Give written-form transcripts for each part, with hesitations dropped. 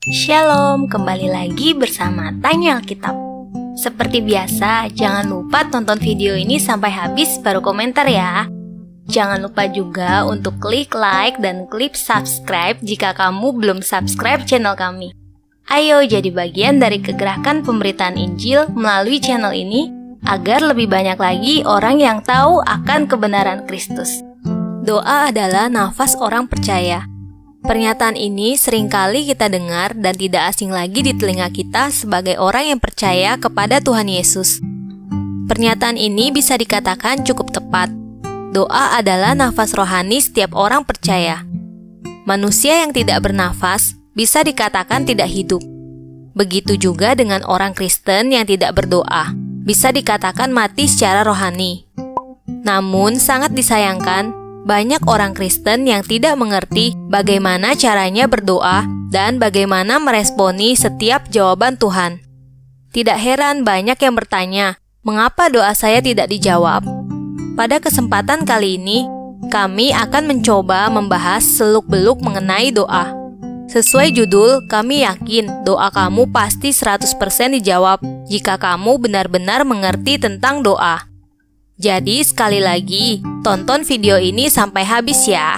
Shalom, kembali lagi bersama Tanya Alkitab. Seperti biasa, jangan lupa tonton video ini sampai habis baru komentar ya. Jangan lupa juga untuk klik like dan klik subscribe jika kamu belum subscribe channel kami. Ayo jadi bagian dari kegerakan pemberitaan Injil melalui channel ini agar lebih banyak lagi orang yang tahu akan kebenaran Kristus. Doa adalah nafas orang percaya. Pernyataan ini seringkali kita dengar dan tidak asing lagi di telinga kita sebagai orang yang percaya kepada Tuhan Yesus. Pernyataan ini bisa dikatakan cukup tepat. Doa adalah nafas rohani setiap orang percaya. Manusia yang tidak bernafas bisa dikatakan tidak hidup. Begitu juga dengan orang Kristen yang tidak berdoa, bisa dikatakan mati secara rohani. Namun sangat disayangkan, banyak orang Kristen yang tidak mengerti bagaimana caranya berdoa dan bagaimana meresponi setiap jawaban Tuhan. Tidak heran banyak yang bertanya, mengapa doa saya tidak dijawab? Pada kesempatan kali ini, kami akan mencoba membahas seluk-beluk mengenai doa. Sesuai judul, kami yakin doa kamu pasti 100% dijawab jika kamu benar-benar mengerti tentang doa. Jadi sekali lagi, tonton video ini sampai habis ya.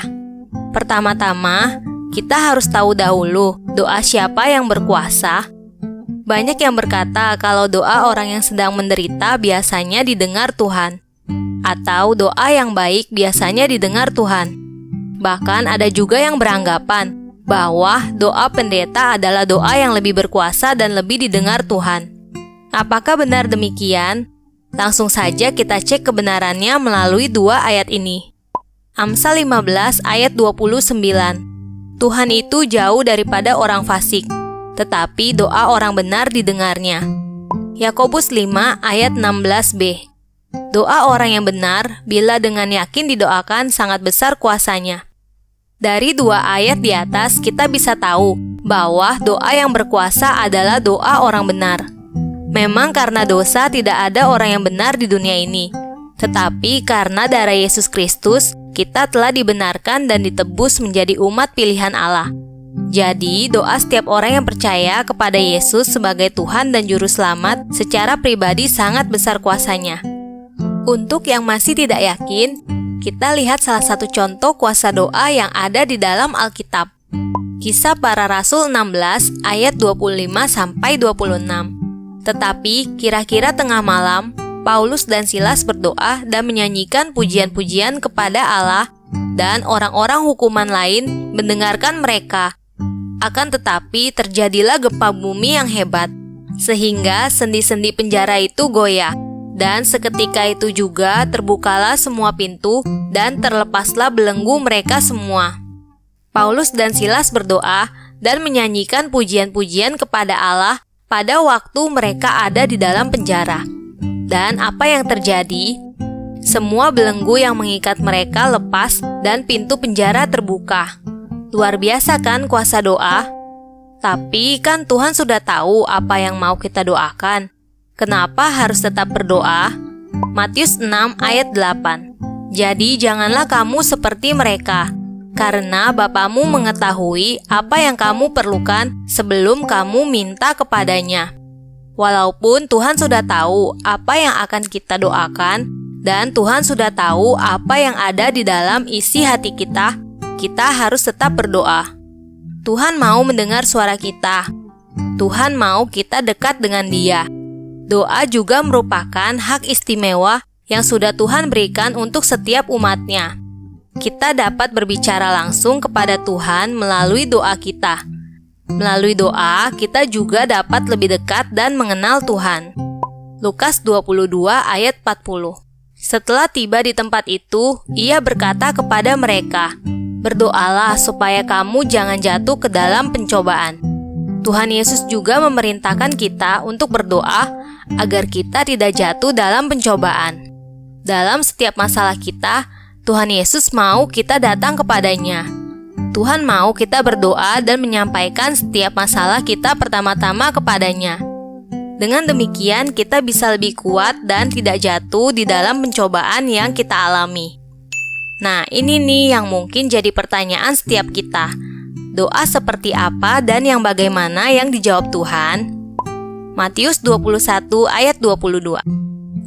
Pertama-tama, kita harus tahu dahulu doa siapa yang berkuasa. Banyak yang berkata kalau doa orang yang sedang menderita biasanya didengar Tuhan. Atau doa yang baik biasanya didengar Tuhan. Bahkan ada juga yang beranggapan bahwa doa pendeta adalah doa yang lebih berkuasa dan lebih didengar Tuhan. Apakah benar demikian? Langsung saja kita cek kebenarannya melalui dua ayat ini. Amsal 15 ayat 29. Tuhan itu jauh daripada orang fasik, tetapi doa orang benar didengarnya. Yakobus 5 ayat 16b. Doa orang yang benar bila dengan yakin didoakan sangat besar kuasanya. Dari dua ayat di atas kita bisa tahu bahwa doa yang berkuasa adalah doa orang benar. Memang karena dosa tidak ada orang yang benar di dunia ini. Tetapi karena darah Yesus Kristus, kita telah dibenarkan dan ditebus menjadi umat pilihan Allah. Jadi, doa setiap orang yang percaya kepada Yesus sebagai Tuhan dan Juru Selamat secara pribadi sangat besar kuasanya. Untuk yang masih tidak yakin, kita lihat salah satu contoh kuasa doa yang ada di dalam Alkitab. Kisah Para Rasul 16 ayat 25-26. Tetapi kira-kira tengah malam, Paulus dan Silas berdoa dan menyanyikan pujian-pujian kepada Allah, dan orang-orang hukuman lain mendengarkan mereka. Akan tetapi terjadilah gempa bumi yang hebat, sehingga sendi-sendi penjara itu goyah, dan seketika itu juga terbukalah semua pintu dan terlepaslah belenggu mereka semua. Paulus dan Silas berdoa dan menyanyikan pujian-pujian kepada Allah pada waktu mereka ada di dalam penjara. Dan apa yang terjadi? Semua belenggu yang mengikat mereka lepas dan pintu penjara terbuka. Luar biasa kan kuasa doa? Tapi kan Tuhan sudah tahu apa yang mau kita doakan. Kenapa harus tetap berdoa? Matius 6 ayat 8. Jadi janganlah kamu seperti mereka, karena Bapamu mengetahui apa yang kamu perlukan sebelum kamu minta kepadanya. Walaupun Tuhan sudah tahu apa yang akan kita doakan, dan Tuhan sudah tahu apa yang ada di dalam isi hati kita, kita harus tetap berdoa. Tuhan mau mendengar suara kita. Tuhan mau kita dekat dengan Dia. Doa juga merupakan hak istimewa yang sudah Tuhan berikan untuk setiap umatnya. Kita dapat berbicara langsung kepada Tuhan melalui doa kita. Melalui doa, kita juga dapat lebih dekat dan mengenal Tuhan. Lukas 22 ayat 40. Setelah tiba di tempat itu, ia berkata kepada mereka, "Berdoalah supaya kamu jangan jatuh ke dalam pencobaan." Tuhan Yesus juga memerintahkan kita untuk berdoa agar kita tidak jatuh dalam pencobaan. Dalam setiap masalah kita, Tuhan Yesus mau kita datang kepadanya. Tuhan mau kita berdoa dan menyampaikan setiap masalah kita pertama-tama kepadanya. Dengan demikian, kita bisa lebih kuat dan tidak jatuh di dalam pencobaan yang kita alami. Nah, ini nih yang mungkin jadi pertanyaan setiap kita. doa seperti apa dan yang bagaimana yang dijawab Tuhan? Matius 21 ayat 22.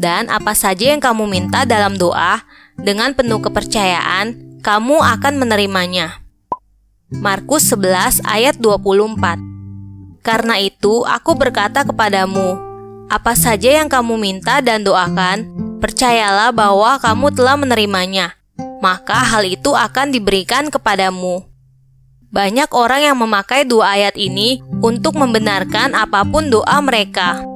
Dan apa saja yang kamu minta dalam doa, dengan penuh kepercayaan, kamu akan menerimanya. Markus 11 ayat 24. Karena itu, aku berkata kepadamu, apa saja yang kamu minta dan doakan, percayalah bahwa kamu telah menerimanya, maka hal itu akan diberikan kepadamu. Banyak orang yang memakai dua ayat ini untuk membenarkan apapun doa mereka.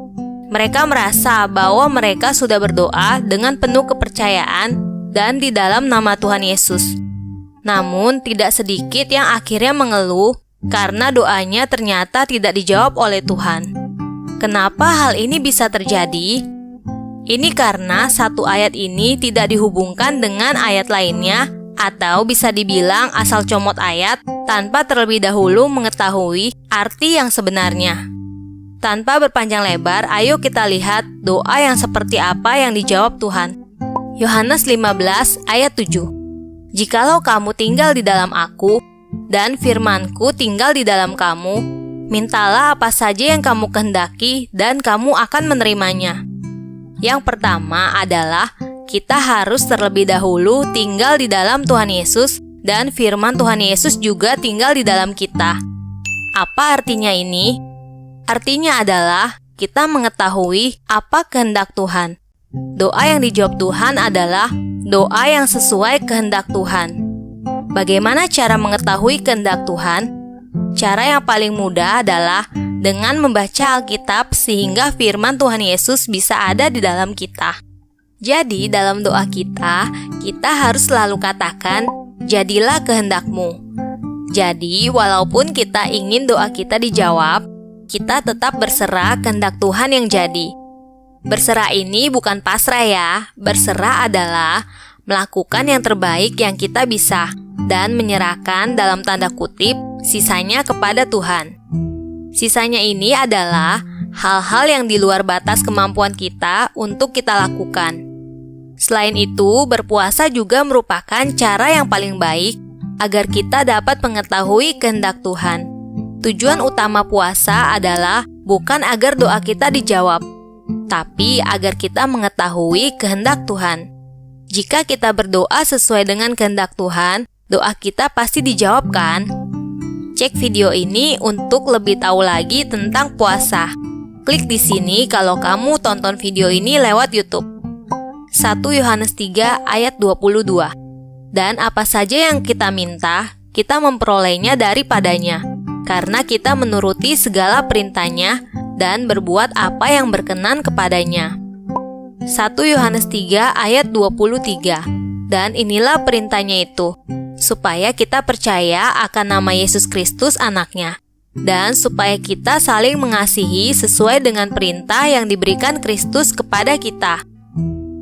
Mereka merasa bahwa mereka sudah berdoa dengan penuh kepercayaan dan di dalam nama Tuhan Yesus. Namun, tidak sedikit yang akhirnya mengeluh karena doanya ternyata tidak dijawab oleh Tuhan. Kenapa hal ini bisa terjadi? Ini karena satu ayat ini tidak dihubungkan dengan ayat lainnya, atau bisa dibilang asal comot ayat tanpa terlebih dahulu mengetahui arti yang sebenarnya. Tanpa berpanjang lebar, ayo kita lihat doa yang seperti apa yang dijawab Tuhan. Yohanes 15 ayat 7. Jikalau kamu tinggal di dalam aku, dan firman-Ku tinggal di dalam kamu, mintalah apa saja yang kamu kehendaki, dan kamu akan menerimanya. Yang pertama adalah, kita harus terlebih dahulu tinggal di dalam Tuhan Yesus, dan firman Tuhan Yesus juga tinggal di dalam kita. Apa artinya ini? Artinya adalah kita mengetahui apa kehendak Tuhan. Doa yang dijawab Tuhan adalah doa yang sesuai kehendak Tuhan. Bagaimana cara mengetahui kehendak Tuhan? Cara yang paling mudah adalah dengan membaca Alkitab sehingga firman Tuhan Yesus bisa ada di dalam kita. Jadi dalam doa kita harus selalu katakan, jadilah kehendak-Mu. Jadi walaupun kita ingin doa kita dijawab, kita tetap berserah kehendak Tuhan yang jadi. Berserah ini bukan pasrah ya. Berserah adalah melakukan yang terbaik yang kita bisa dan menyerahkan dalam tanda kutip sisanya kepada Tuhan. Sisanya ini adalah hal-hal yang di luar batas kemampuan kita untuk kita lakukan. Selain itu, berpuasa juga merupakan cara yang paling baik agar kita dapat mengetahui kehendak Tuhan. Tujuan utama puasa adalah bukan agar doa kita dijawab, tapi agar kita mengetahui kehendak Tuhan. Jika kita berdoa sesuai dengan kehendak Tuhan, doa kita pasti dijawab kan? Cek video ini untuk lebih tahu lagi tentang puasa. Klik di sini kalau kamu tonton video ini lewat YouTube. 1 Yohanes 3 ayat 22. Dan apa saja yang kita minta, kita memperolehnya daripadanya, karena kita menuruti segala perintahnya dan berbuat apa yang berkenan kepadanya. 1 Yohanes 3 ayat 23. Dan inilah perintahnya itu, supaya kita percaya akan nama Yesus Kristus anaknya, dan supaya kita saling mengasihi sesuai dengan perintah yang diberikan Kristus kepada kita.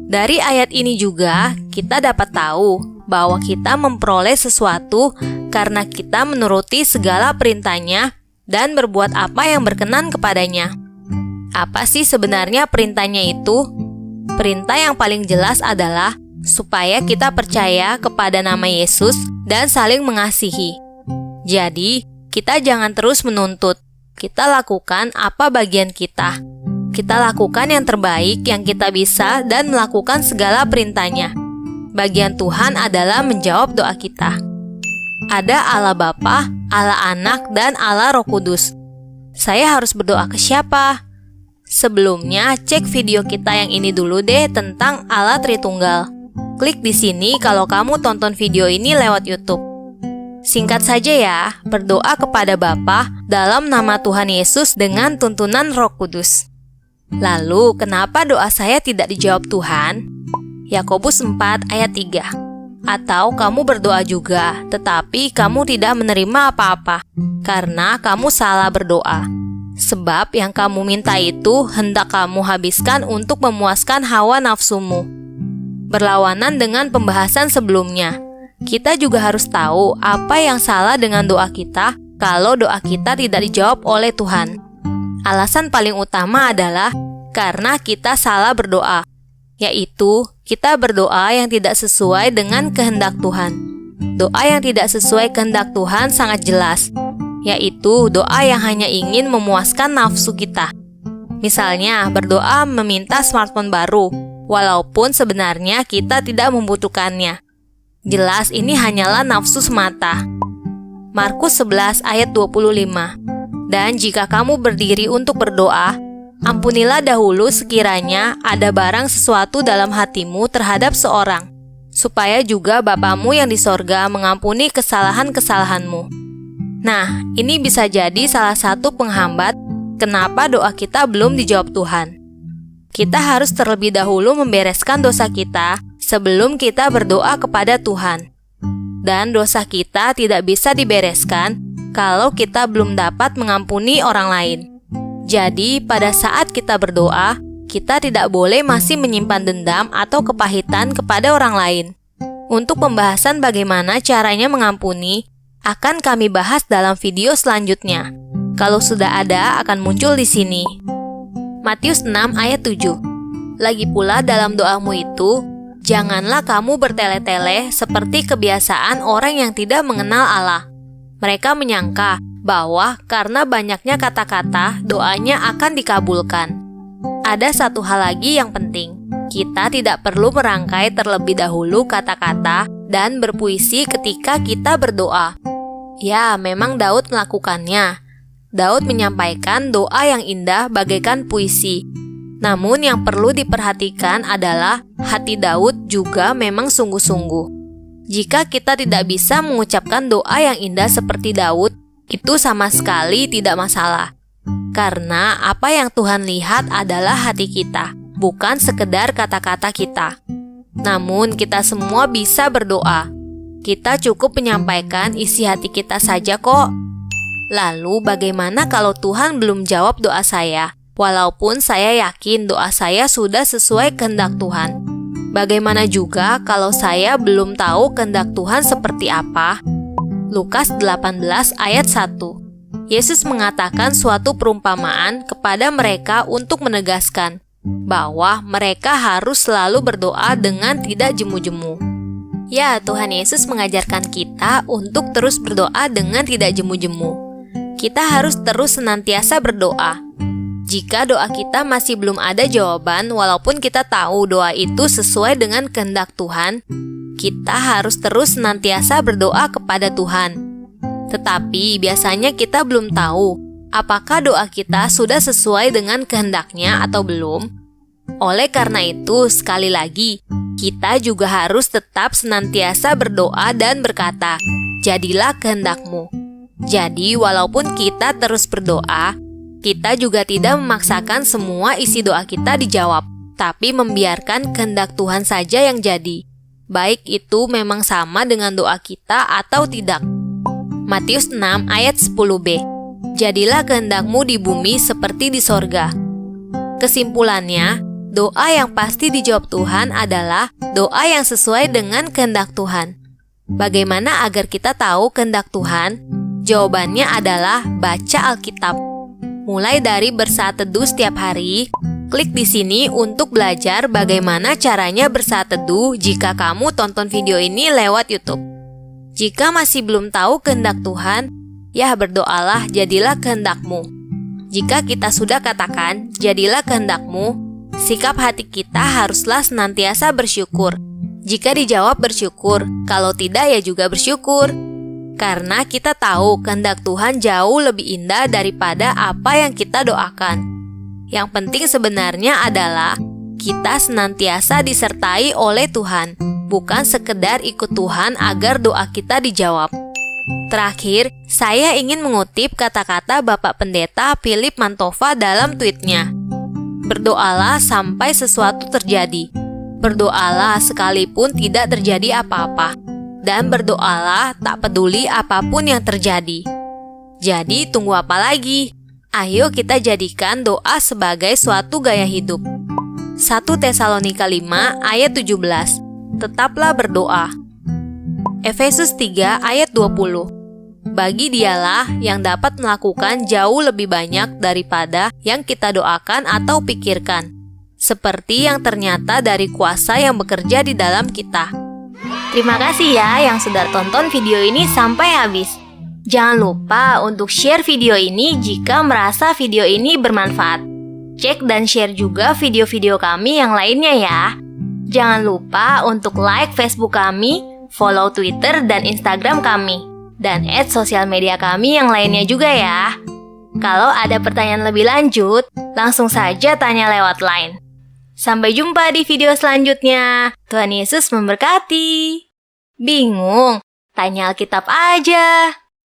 Dari ayat ini juga kita dapat tahu bahwa kita memperoleh sesuatu karena kita menuruti segala perintahnya dan berbuat apa yang berkenan kepadanya. Apa sih sebenarnya perintahnya itu? Perintah yang paling jelas adalah supaya kita percaya kepada nama Yesus dan saling mengasihi. Jadi, kita jangan terus menuntut. Kita lakukan apa bagian kita. Kita lakukan yang terbaik yang kita bisa dan melakukan segala perintahnya. Bagian Tuhan adalah menjawab doa kita. Ada Allah Bapa, Allah Anak, dan Allah Roh Kudus. Saya harus berdoa ke siapa? Sebelumnya, cek video kita yang ini dulu deh tentang Allah Tritunggal. Klik di sini kalau kamu tonton video ini lewat YouTube. Singkat saja ya, berdoa kepada Bapa dalam nama Tuhan Yesus dengan tuntunan Roh Kudus. Lalu, kenapa doa saya tidak dijawab Tuhan? Yakobus 4 ayat 3. Atau kamu berdoa juga, tetapi kamu tidak menerima apa-apa, karena kamu salah berdoa. Sebab yang kamu minta itu hendak kamu habiskan untuk memuaskan hawa nafsumu. Berlawanan dengan pembahasan sebelumnya, kita juga harus tahu apa yang salah dengan doa kita kalau doa kita tidak dijawab oleh Tuhan. Alasan paling utama adalah karena kita salah berdoa, yaitu kita berdoa yang tidak sesuai dengan kehendak Tuhan. doa yang tidak sesuai kehendak Tuhan sangat jelas, yaitu doa yang hanya ingin memuaskan nafsu kita. Misalnya, berdoa meminta smartphone baru, walaupun sebenarnya kita tidak membutuhkannya. Jelas ini hanyalah nafsu semata. Markus 11 ayat 25. Dan jika kamu berdiri untuk berdoa, ampunilah dahulu sekiranya ada barang sesuatu dalam hatimu terhadap seorang, supaya juga Bapamu yang di sorga mengampuni kesalahan-kesalahanmu. Nah, ini bisa jadi salah satu penghambat kenapa doa kita belum dijawab Tuhan. Kita harus terlebih dahulu membereskan dosa kita sebelum kita berdoa kepada Tuhan. Dan dosa kita tidak bisa dibereskan kalau kita belum dapat mengampuni orang lain. Jadi, pada saat kita berdoa, kita tidak boleh masih menyimpan dendam atau kepahitan kepada orang lain. Untuk pembahasan bagaimana caranya mengampuni, akan kami bahas dalam video selanjutnya. Kalau sudah ada, akan muncul di sini. Matius 6 ayat 7. Lagi pula dalam doamu itu, janganlah kamu bertele-tele seperti kebiasaan orang yang tidak mengenal Allah. Mereka menyangka bahwa karena banyaknya kata-kata, doanya akan dikabulkan. Ada satu hal lagi yang penting. Kita tidak perlu merangkai terlebih dahulu kata-kata dan berpuisi ketika kita berdoa. Ya, memang Daud melakukannya. Daud menyampaikan doa yang indah bagaikan puisi. Namun yang perlu diperhatikan adalah hati Daud juga memang sungguh-sungguh. Jika kita tidak bisa mengucapkan doa yang indah seperti Daud, itu sama sekali tidak masalah. Karena apa yang Tuhan lihat adalah hati kita, bukan sekedar kata-kata kita. Namun kita semua bisa berdoa. Kita cukup menyampaikan isi hati kita saja kok. Lalu bagaimana kalau Tuhan belum jawab doa saya? Walaupun saya yakin doa saya sudah sesuai kehendak Tuhan. Bagaimana juga kalau saya belum tahu kehendak Tuhan seperti apa? Lukas 18 ayat 1. Yesus mengatakan suatu perumpamaan kepada mereka untuk menegaskan bahwa mereka harus selalu berdoa dengan tidak jemu-jemu. Ya, Tuhan Yesus mengajarkan kita untuk terus berdoa dengan tidak jemu-jemu. Kita harus terus senantiasa berdoa. Jika doa kita masih belum ada jawaban, walaupun kita tahu doa itu sesuai dengan kehendak Tuhan, kita harus terus senantiasa berdoa kepada Tuhan. Tetapi biasanya kita belum tahu apakah doa kita sudah sesuai dengan kehendaknya atau belum. Oleh karena itu, sekali lagi, kita juga harus tetap senantiasa berdoa dan berkata, "Jadilah kehendak-Mu." Jadi, walaupun kita terus berdoa, kita juga tidak memaksakan semua isi doa kita dijawab, tapi membiarkan kehendak Tuhan saja yang jadi. Baik itu memang sama dengan doa kita atau tidak. Matius 6 ayat 10b. Jadilah kehendak-Mu di bumi seperti di sorga. Kesimpulannya, doa yang pasti dijawab Tuhan adalah doa yang sesuai dengan kehendak Tuhan. Bagaimana agar kita tahu kehendak Tuhan? Jawabannya adalah baca Alkitab. Mulai dari bersaat teduh setiap hari, klik di sini untuk belajar bagaimana caranya bersaat teduh jika kamu tonton video ini lewat YouTube. Jika masih belum tahu kehendak Tuhan, ya berdoalah jadilah kehendak-Mu. Jika kita sudah katakan jadilah kehendak-Mu, sikap hati kita haruslah senantiasa bersyukur. Jika dijawab bersyukur, kalau tidak ya juga bersyukur. Karena kita tahu kehendak Tuhan jauh lebih indah daripada apa yang kita doakan. Yang penting sebenarnya adalah kita senantiasa disertai oleh Tuhan, bukan sekedar ikut Tuhan agar doa kita dijawab. Terakhir, saya ingin mengutip kata-kata Bapak Pendeta Philip Mantova dalam tweetnya. Berdoalah sampai sesuatu terjadi. Berdoalah sekalipun tidak terjadi apa-apa. Dan berdoalah tak peduli apapun yang terjadi. Jadi tunggu apa lagi? Ayo kita jadikan doa sebagai suatu gaya hidup. 1 Tesalonika 5 ayat 17. Tetaplah berdoa. Efesus 3 ayat 20. Bagi Dialah yang dapat melakukan jauh lebih banyak daripada yang kita doakan atau pikirkan, seperti yang ternyata dari kuasa yang bekerja di dalam kita. Terima kasih ya yang sudah tonton video ini sampai habis. Jangan lupa untuk share video ini jika merasa video ini bermanfaat. Cek dan share juga video-video kami yang lainnya ya. Jangan lupa untuk like Facebook kami, follow Twitter dan Instagram kami, dan add sosial media kami yang lainnya juga ya. Kalau ada pertanyaan lebih lanjut, langsung saja tanya lewat line. Sampai jumpa di video selanjutnya. Tuhan Yesus memberkati. Bingung? Tanya Alkitab aja.